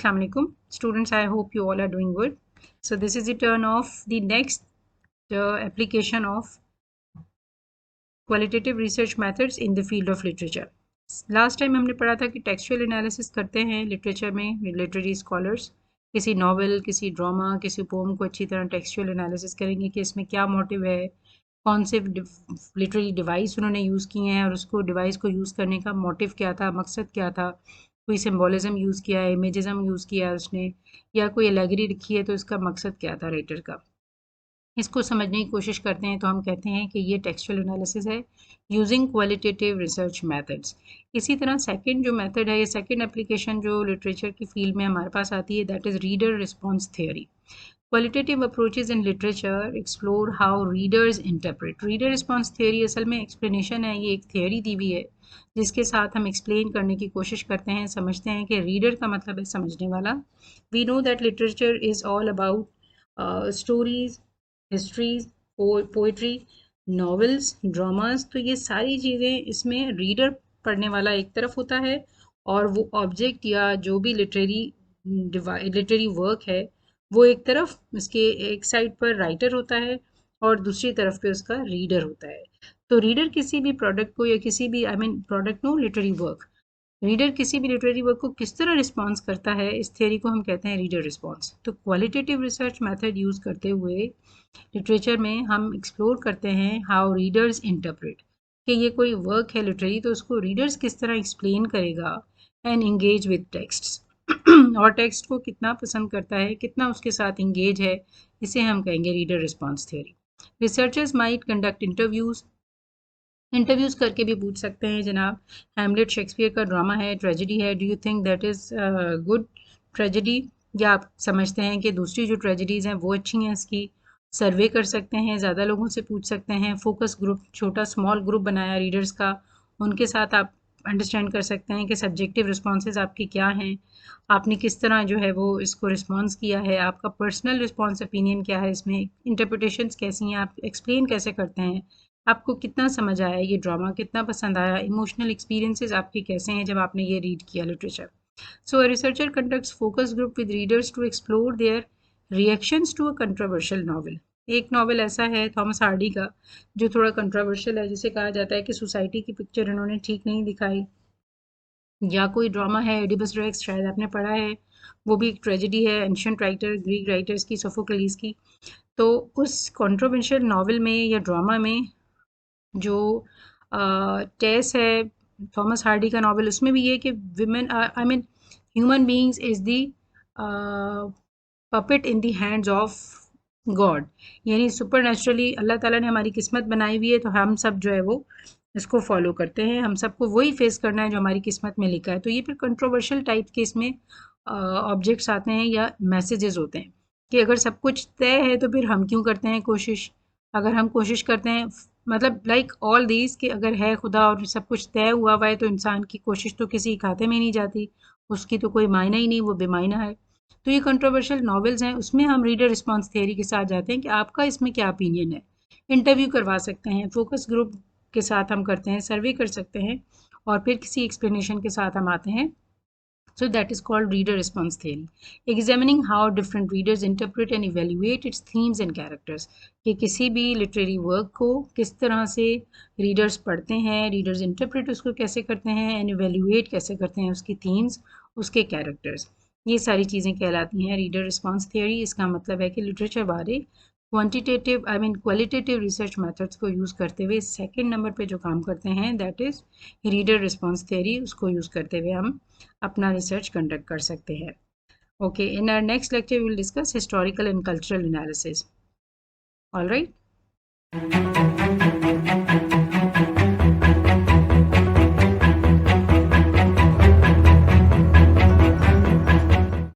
Assalamu alaikum students, I hope you all are doing good. So this is the turn of the next application of qualitative research methods in the field of literature. Last time हमने पढ़ा था कि textual analysis करते हैं literature में literary scholars, किसी novel, किसी drama, किसी पोम को अच्छी तरह टेक्सचुअल एनालिसिस करेंगे कि इसमें क्या मोटिव है, कौन से लिटरेरी डिवाइस उन्होंने यूज़ किए हैं और उसको डिवाइस को यूज़ करने का मोटिव क्या था, मकसद क्या था, कोई सिम्बोलिज्म यूज़ किया है, इमेजिज्म यूज़ किया है उसने, या कोई एलेगरी लिखी है तो इसका मकसद क्या था राइटर का। इसको समझने की कोशिश करते हैं तो हम कहते हैं कि ये टेक्सचुअल एनालिसिस है यूजिंग क्वालिटेटिव रिसर्च मेथड्स। इसी तरह सेकंड जो मेथड है, ये सेकंड एप्लीकेशन जो लिटरेचर की फील्ड में हमारे पास आती है, that is reader response theory. Qualitative approaches in literature explore how readers interpret. Reader response theory असल में एक्सप्लेनेशन है, ये एक थ्योरी दी हुई है जिसके साथ हम एक्सप्लेन करने की कोशिश करते हैं, समझते हैं कि रीडर का मतलब है समझने वाला। We know that literature is all about stories, histories, poetry, novels, dramas. तो ये सारी चीज़ें इसमें रीडर पढ़ने वाला एक तरफ होता है और वो ऑब्जेक्ट या जो भी लिटरेरी वर्क है वो एक तरफ, इसके एक साइड पर राइटर होता है और दूसरी तरफ पे उसका रीडर होता है। तो रीडर किसी भी प्रोडक्ट को या किसी भी product no literary work, reader किसी भी लिटरेरी वर्क को किस तरह रिस्पॉन्स करता है, इस थ्योरी को हम कहते हैं रीडर रिस्पॉन्स। तो क्वालिटेटिव रिसर्च मेथड यूज़ करते हुए लिटरेचर में हम एक्सप्लोर करते हैं हाउ रीडर्स इंटरप्रेट, कि ये कोई वर्क है लिटरेरी तो उसको रीडर्स किस तरह एक्सप्लेन करेगा एंड इंगेज विद टेक्स्ट और टेक्स्ट को कितना पसंद करता है, कितना उसके साथ इंगेज है, इसे हम कहेंगे reader response theory. Researchers might conduct interviews करके भी पूछ सकते हैं, जनाब हैमलेट शेक्सपियर का ड्रामा है, ट्रेजेडी है, do you think that is good tragedy, या आप समझते हैं कि दूसरी जो ट्रेजेडीज़ हैं वो अच्छी हैं। इसकी सर्वे कर सकते हैं, ज़्यादा लोगों से पूछ सकते हैं, फोकस ग्रुप, छोटा स्मॉल ग्रुप बनाया रीडर्स का, उनके साथ आप अंडरस्टैंड कर सकते हैं कि सब्जेक्टिव रिस्पॉन्सेज आपके क्या हैं, आपने किस तरह जो है वो इसको रिस्पॉन्स किया है, आपका पर्सनल रिस्पॉन्स ओपिनियन क्या है, इसमें इंटरप्रिटेशंस कैसी हैं, आप एक्सप्लेन कैसे करते हैं, आपको कितना समझ आया ये ड्रामा, कितना पसंद आया, इमोशनल एक्सपीरियंसेस आपके कैसे हैं जब आपने ये रीड किया literature. So a researcher conducts focus group with readers to explore their reactions to a controversial novel. एक नॉवल ऐसा है थॉमस हार्डी का जो थोड़ा कंट्रोवर्शियल है, जिसे कहा जाता है कि सोसाइटी की पिक्चर इन्होंने ठीक नहीं दिखाई, या कोई ड्रामा है एडिपस रेक्स, शायद आपने पढ़ा है, वो भी एक ट्रेजेडी है, एंशिएंट राइटर, ग्रीक राइटर्स की, सोफोक्लिस की। तो उस कंट्रोवर्शियल नॉवल में या ड्रामा में जो टेस है थॉमस हार्डी का नॉवल, उसमें भी ये कि women human beings is the puppet in the hands of God, यानी सुपर नेचुरली अल्लाह ताला ने हमारी किस्मत बनाई हुई है तो हम सब जो है वो इसको फॉलो करते हैं, हम सबको वही फेस करना है जो हमारी किस्मत में लिखा है। तो ये फिर कंट्रोवर्शियल टाइप के इसमें ऑब्जेक्ट्स आते हैं या मैसेजेस होते हैं कि अगर सब कुछ तय है तो फिर हम क्यों करते हैं कोशिश, अगर हम कोशिश करते हैं, मतलब लाइक ऑल दीज कि अगर है खुदा और सब कुछ तय हुआ हुआ है तो इंसान की कोशिश तो किसी खाते में नहीं जाती, उसकी तो कोई मायना ही नहीं, वो बेमायना है। तो ये कंट्रोवर्शियल नॉवेल्स हैं, उसमें हम रीडर रिस्पॉन्स थ्योरी के साथ जाते हैं कि आपका इसमें क्या ओपिनियन है, इंटरव्यू करवा सकते हैं, फोकस ग्रुप के साथ हम करते हैं, सर्वे कर सकते हैं और फिर किसी एक्सप्लेनेशन के साथ हम आते हैं। So that is called reader response theory, examining how different readers interpret and evaluate its themes and characters, कि किसी भी लिटरेरी वर्क को किस तरह से रीडर्स पढ़ते हैं, रीडर्स इंटरप्रेट उसको कैसे करते हैं एंड इवेल्युएट कैसे करते हैं उसकी थीम्स, उसके कैरेक्टर्स, ये सारी चीज़ें कहलाती हैं रीडर रिस्पॉन्स थियोरी। इसका मतलब है कि लिटरेचर वाले क्वालिटेटिव रिसर्च मेथड्स को यूज़ करते हुए सेकंड नंबर पे जो काम करते हैं that is reader response theory, उसको यूज़ करते हुए हम अपना रिसर्च कंडक्ट कर सकते हैं। Okay, in our next lecture we will discuss historical and cultural analysis. All right.